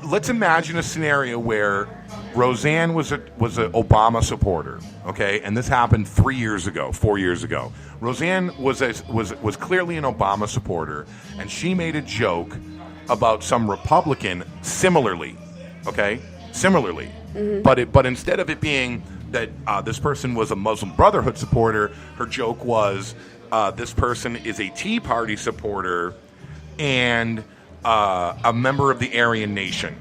let's imagine a scenario where Roseanne was an Obama supporter, okay, and this happened 4 years ago. Roseanne was clearly an Obama supporter, and she made a joke about some Republican similarly, okay, but instead of it being that this person was a Muslim Brotherhood supporter, her joke was this person is a Tea Party supporter and a member of the Aryan Nation.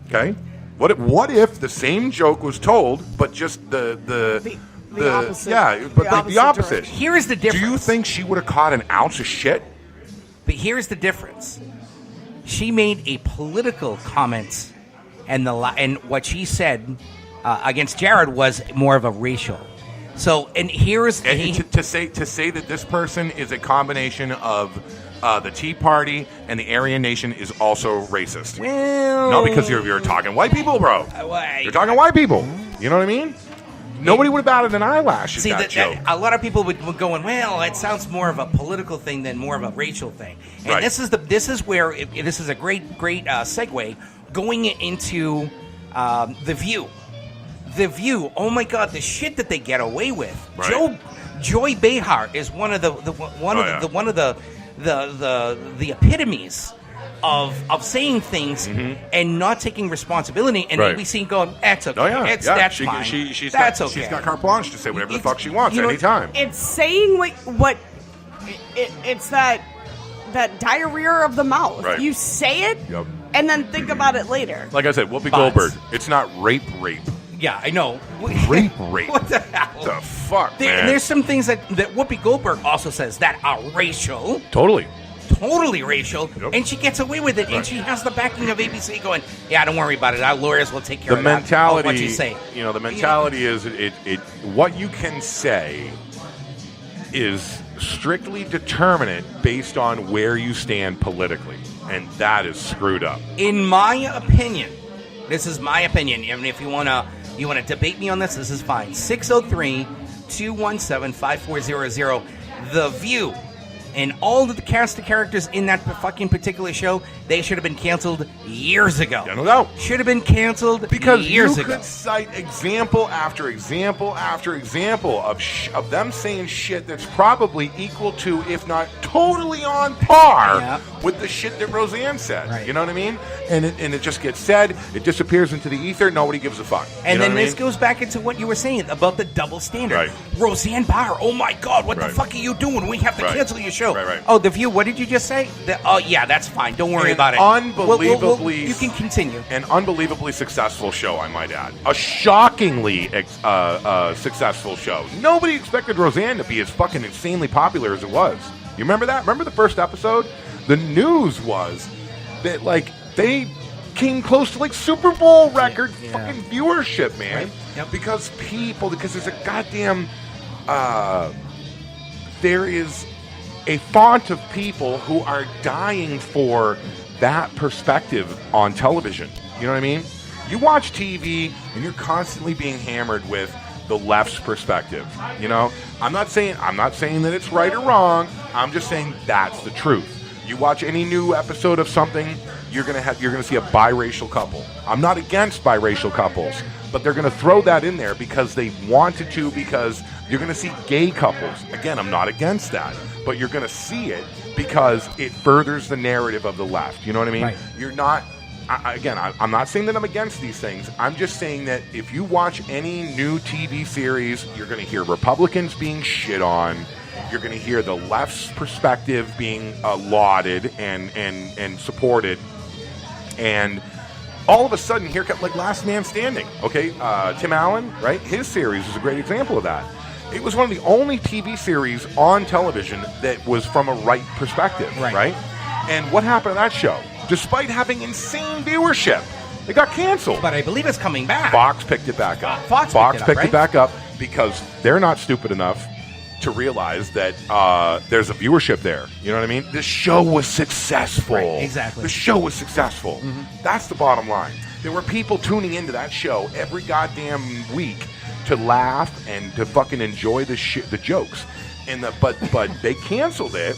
Okay, what if the same joke was told, but just the opposite? Yeah, but the opposite. Direction. Here is the difference. Do you think she would have caught an ounce of shit? But here's the difference. She made a political comment, and what she said against Jared was more of a racial. So, and here's to say that this person is a combination of the Tea Party and the Aryan Nation is also racist. Well, no, because you're talking white people, bro. You're talking white people. You know what I mean? Nobody would have batted an eyelash at that joke. A lot of people would go, well, it sounds more of a political thing than more of a racial thing. And right. this is a great segue going into The View. The View. Oh my God, the shit that they get away with. Right. Joy Behar is one of the epitomes of saying things and not taking responsibility, and right. ABC going, that's okay. Oh, yeah. That's fine. That's okay. She's got carte blanche to say whatever the fuck she wants anytime. It's saying what it's that diarrhea of the mouth. Right. You say it and then think about it later. Like I said, Whoopi Goldberg. It's not rape. Yeah, I know. Rape. What the hell? The fuck, man? There's some things that Whoopi Goldberg also says that are racial. Totally racial, and she gets away with it, right. and she has the backing of ABC going, yeah, don't worry about it. Our lawyers will take care of that. What you say. The mentality is what you can say is strictly determinate based on where you stand politically, and that is screwed up. In my opinion, this is my opinion. I mean, if you want to debate me on this is fine. 603-217-5400. The View. And all of the cast of characters in that fucking particular show, they should have been canceled years ago. Yeah, no doubt. Should have been canceled because years ago. Because you could cite example after example after example of them saying shit that's probably equal to, if not totally on par, with the shit that Roseanne said. Right. You know what I mean? And it just gets said, it disappears into the ether, nobody gives a fuck. And then this goes back into what you were saying about the double standard. Right. Roseanne Barr, oh my God, what the fuck are you doing? We have to cancel your show. Right. Oh, The View, what did you just say? That's fine. Don't worry about it. Unbelievably, you can continue. An unbelievably successful show, I might add. A shockingly successful show. Nobody expected Roseanne to be as fucking insanely popular as it was. You remember that? Remember the first episode? The news was that, like, they came close to, like, Super Bowl record fucking viewership, man. Right. Yep. Because there's a goddamn, there is a font of people who are dying for that perspective on television. You know what I mean? You watch TV and you're constantly being hammered with the left's perspective. You know, I'm not saying that it's right or wrong. I'm just saying that's the truth. You watch any new episode of something, you're gonna see a biracial couple. I'm not against biracial couples, but they're gonna throw that in there because they wanted to, because you're gonna see gay couples. Again, I'm not against that, but you're gonna see it because it furthers the narrative of the left. You know what I mean? Right. You're not. I'm not saying that I'm against these things. I'm just saying that if you watch any new TV series, you're going to hear Republicans being shit on. You're going to hear the left's perspective being lauded and supported. And all of a sudden, here comes, like, Last Man Standing. Okay, Tim Allen, right? His series is a great example of that. It was one of the only TV series on television that was from a right perspective, right? And what happened to that show? Despite having insane viewership, it got canceled. But I believe it's coming back. Fox picked it back up. Fox picked it back up because they're not stupid enough to realize that there's a viewership there. You know what I mean? The show was successful. Right, exactly. The show was successful. Mm-hmm. That's the bottom line. There were people tuning into that show every goddamn week to laugh and to fucking enjoy the jokes. But they canceled it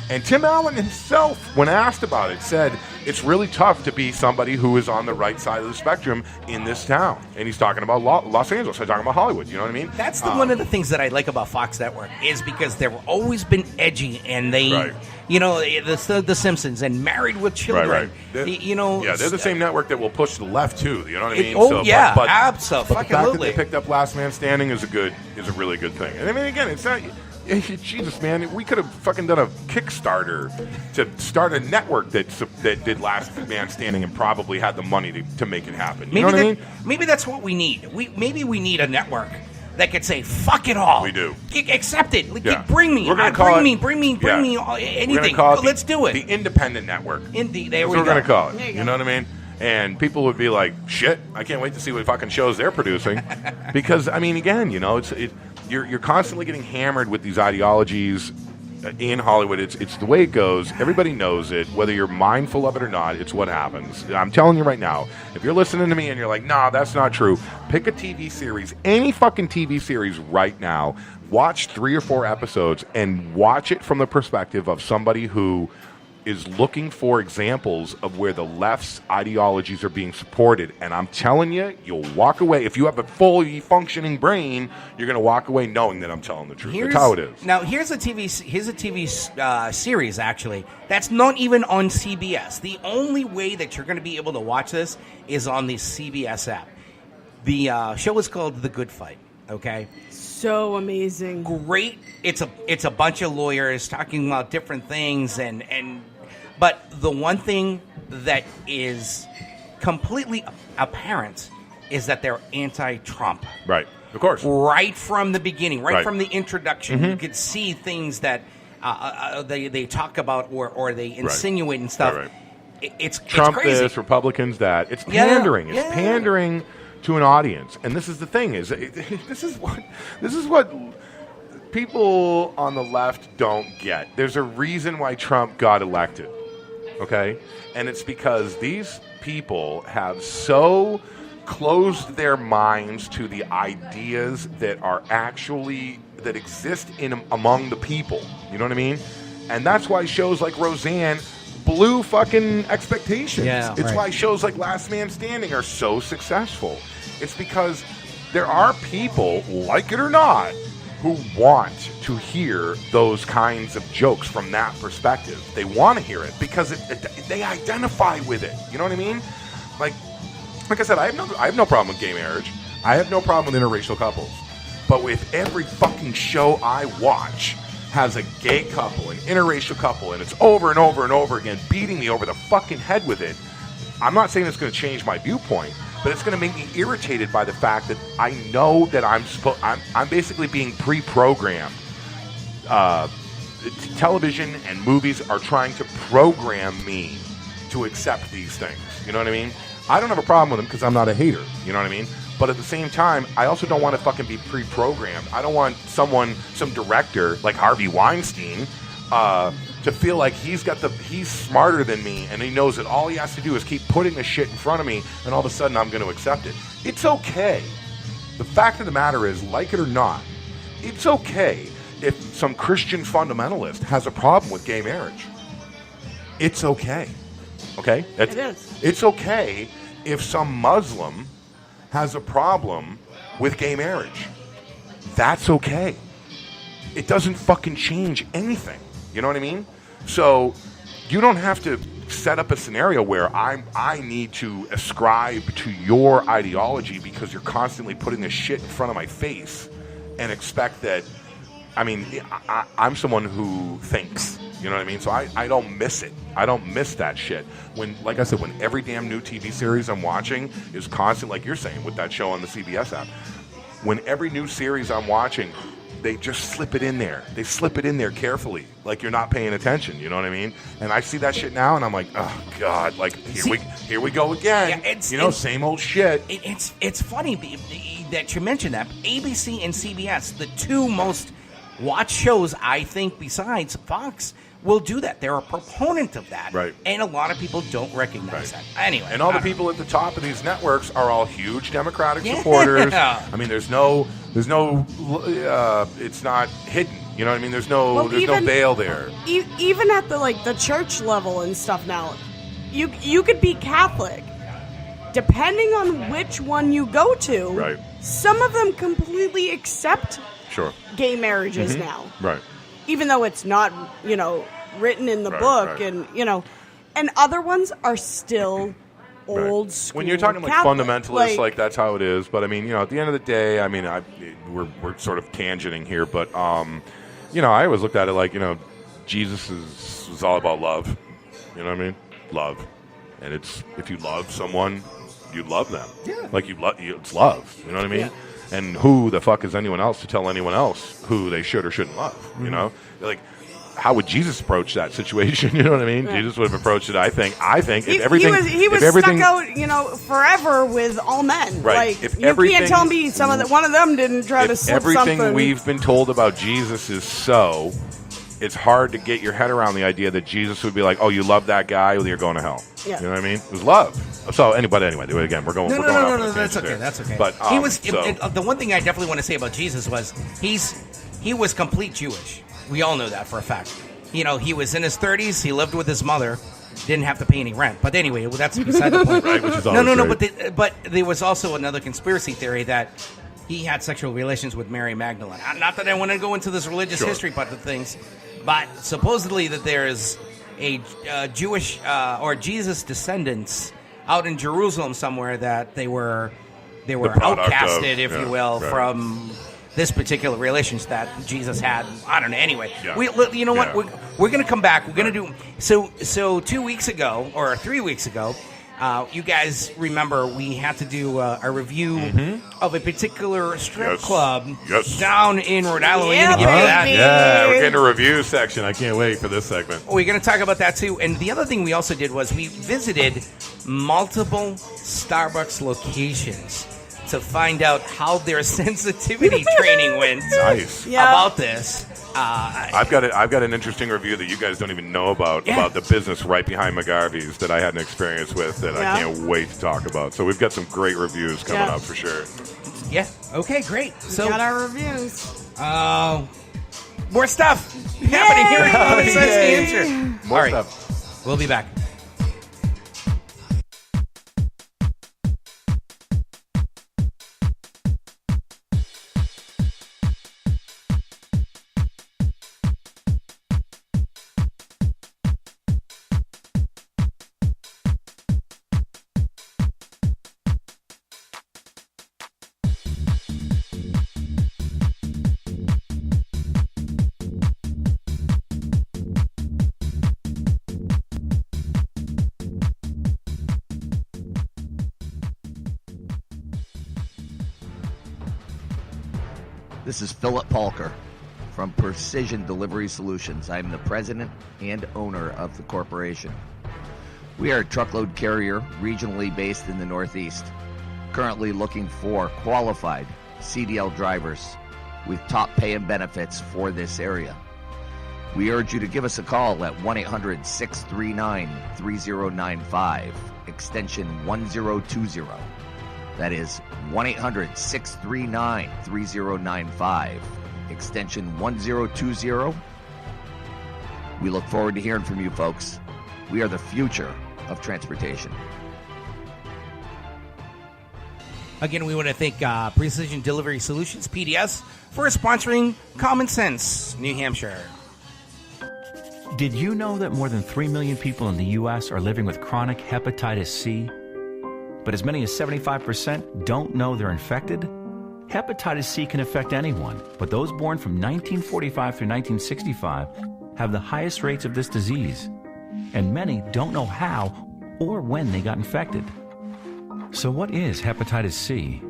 And Tim Allen himself, when asked about it, said it's really tough to be somebody who is on the right side of the spectrum in this town. And he's talking about Los Angeles. He's talking about Hollywood. You know what I mean? That's one of the things that I like about Fox Network is because they've always been edgy, and they, Right. you know, the Simpsons and Married with Children. Right. You know, Yeah, they're the same network that will push to the left too. You know what I mean? Oh, yeah, but the absolutely. fact that they picked up Last Man Standing is a really good thing. And I mean, again, it's not. Jesus, man, we could have fucking done a Kickstarter to start a network that did Last Man Standing and probably had the money to make it happen. You know what I mean? Maybe that's what we need. Maybe we need a network that could say, fuck it all. We do. Accept it. Yeah. Bring me. We're gonna call bring me anything. Let's do it. The Independent Network. There That's we what we're go. going to call it. There you You go. know what I mean? And people would be like, shit, I can't wait to see what fucking shows they're producing. Because, I mean, again, you know, you're constantly getting hammered with these ideologies in Hollywood. It's the way it goes. Everybody knows it. Whether you're mindful of it or not, it's what happens. I'm telling you right now, if you're listening to me and you're like, nah, that's not true, pick a TV series, any fucking TV series right now, watch 3 or 4 episodes, and watch it from the perspective of somebody who is looking for examples of where the left's ideologies are being supported. And I'm telling you, you'll walk away. If you have a fully functioning brain, you're going to walk away knowing that I'm telling the truth. That's how it is. Now, here's a TV series, actually, that's not even on CBS. The only way that you're going to be able to watch this is on the CBS app. The show is called The Good Fight, okay? So amazing. Great. It's a bunch of lawyers talking about different things, but the one thing that is completely apparent is that they're anti-Trump. Right. Of course. Right from the beginning, right Right. from the introduction, you could see things that they talk about or they insinuate and stuff. Right. It's Trump crazy. this, Republicans that. It's Yeah, pandering. It's yeah. pandering to an audience. And this is the thing this is what people on the left don't get. There's a reason why Trump got elected. Okay? And it's because these people have so closed their minds to the ideas that exist among the people. You know what I mean? And that's why shows like Roseanne blew fucking expectations. Yeah, it's right. why shows like Last Man Standing are so successful. It's because there are people, like it or not, who want to hear those kinds of jokes from that perspective. They want to hear it because they identify with it. You know what I mean? Like I said, I have no problem with gay marriage. I have no problem with interracial couples. But with every fucking show I watch has a gay couple, an interracial couple, and it's over and over and over again beating me over the fucking head with it. I'm not saying it's going to change my viewpoint, but it's going to make me irritated by the fact that I know that I'm basically being pre-programmed. Television and movies are trying to program me to accept these things. You know what I mean? I don't have a problem with them because I'm not a hater. You know what I mean? But at the same time, I also don't want to fucking be pre-programmed. I don't want some director like Harvey Weinstein to feel like he's smarter than me and he knows that all he has to do is keep putting the shit in front of me and all of a sudden I'm going to accept it. It's okay. The fact of the matter is, like it or not, it's okay if some Christian fundamentalist has a problem with gay marriage. It's okay. Okay? It is. It's okay if some Muslim has a problem with gay marriage. That's okay. It doesn't fucking change anything. You know what I mean? So you don't have to set up a scenario where I need to ascribe to your ideology because you're constantly putting this shit in front of my face and expect that. I mean, I'm someone who thinks. You know what I mean? So I don't miss it. I don't miss that shit. Like I said, when every damn new TV series I'm watching is constant, like you're saying with that show on the CBS app, when every new series I'm watching, they just slip it in there. They slip it in there carefully, like you're not paying attention. You know what I mean? And I see that shit now, and I'm like, oh god, like here we go again. Yeah, same old shit. It's funny that you mentioned that. ABC and CBS, the two most watched shows, I think, besides Fox, will do that. They're a proponent of that. Right. And a lot of people don't recognize that. Anyway. And all the people at the top of these networks are all huge Democratic supporters. I mean, there's no, it's not hidden. You know what I mean? There's no Well, no veil there. Even at the church level and stuff now, you could be Catholic. Depending on which one you go to, Right. some of them completely accept gay marriages now. Right. Even though it's not, written in the book, right. and and other ones are still old school. When you're talking like Catholic, fundamentalists, like that's how it is. But I mean, at the end of the day, I mean, we're sort of tangenting here, but I always looked at it like Jesus is all about love. You know what I mean? Love, and it's if you love someone, you love them. Yeah. Like it's love. You know what I mean? Yeah. And who the fuck is anyone else to tell anyone else who they should or shouldn't love? Mm-hmm. You know, like. How would Jesus approach that situation? You know what I mean? Right. Jesus would have approached it. I think if everything he was stuck out, forever with all men. Right. Like you can't tell me one of them didn't try to slip everything something. We've been told about Jesus is so. It's hard to get your head around the idea that Jesus would be like, "Oh, you love that guy, well, you're going to hell." Yeah. You know what I mean? It was love. So anyway, again, we're going. No. That's okay. That's okay. But he was. The one thing I definitely want to say about Jesus was he was complete Jewish. We all know that for a fact. He was in his 30s. He lived with his mother. Didn't have to pay any rent. But anyway, that's beside the point. Right, which is no. But there was also another conspiracy theory that he had sexual relations with Mary Magdalene. Not that I want to go into this religious history part of things, but supposedly that there is a Jewish or Jesus descendants out in Jerusalem somewhere that they were outcasted, if you will, from this particular relationship that Jesus had. I don't know. Anyway, what? We're going to come back. We're going to do so 2 weeks ago or 3 weeks ago. You guys remember we had to do a review of a particular strip club down in Rhode Island. We're getting a review section. I can't wait for this segment. We're going to talk about that too. And the other thing we also did was we visited multiple Starbucks locations to find out how their sensitivity training went about this. I've got an interesting review that you guys don't even know about the business right behind McGarvey's that I had an experience with that I can't wait to talk about. So we've got some great reviews coming up for sure. Yeah. Okay, great. So we got our reviews. More stuff happening here at Comon Sense Nh June. More stuff. We'll be back. This is Philip Palker from Precision Delivery Solutions. I'm the president and owner of the corporation. We are a truckload carrier regionally based in the Northeast, currently looking for qualified CDL drivers with top pay and benefits for this area. We urge you to give us a call at 1-800-639-3095, extension 1020. That is 1-800-639-3095, extension 1020. We look forward to hearing from you folks. We are the future of transportation. Again, we want to thank Precision Delivery Solutions, PDS, for sponsoring Common Sense, New Hampshire. Did you know that more than 3 million people in the U.S. are living with chronic hepatitis C? But as many as 75% don't know they're infected? Hepatitis C can affect anyone, but those born from 1945 through 1965 have the highest rates of this disease, and many don't know how or when they got infected. So what is hepatitis C?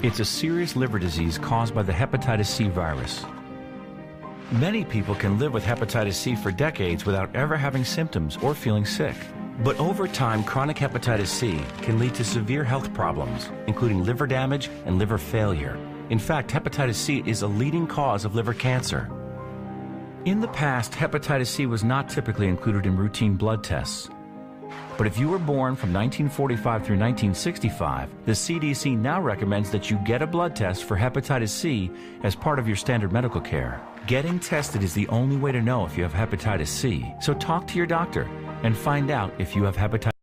It's a serious liver disease caused by the hepatitis C virus. Many people can live with hepatitis C for decades without ever having symptoms or feeling sick. But over time, chronic hepatitis C can lead to severe health problems, including liver damage and liver failure. In fact, hepatitis C is a leading cause of liver cancer. In the past, hepatitis C was not typically included in routine blood tests. But if you were born from 1945 through 1965, the CDC now recommends that you get a blood test for hepatitis C as part of your standard medical care. Getting tested is the only way to know if you have hepatitis C. So talk to your doctor and find out if you have hepatitis C.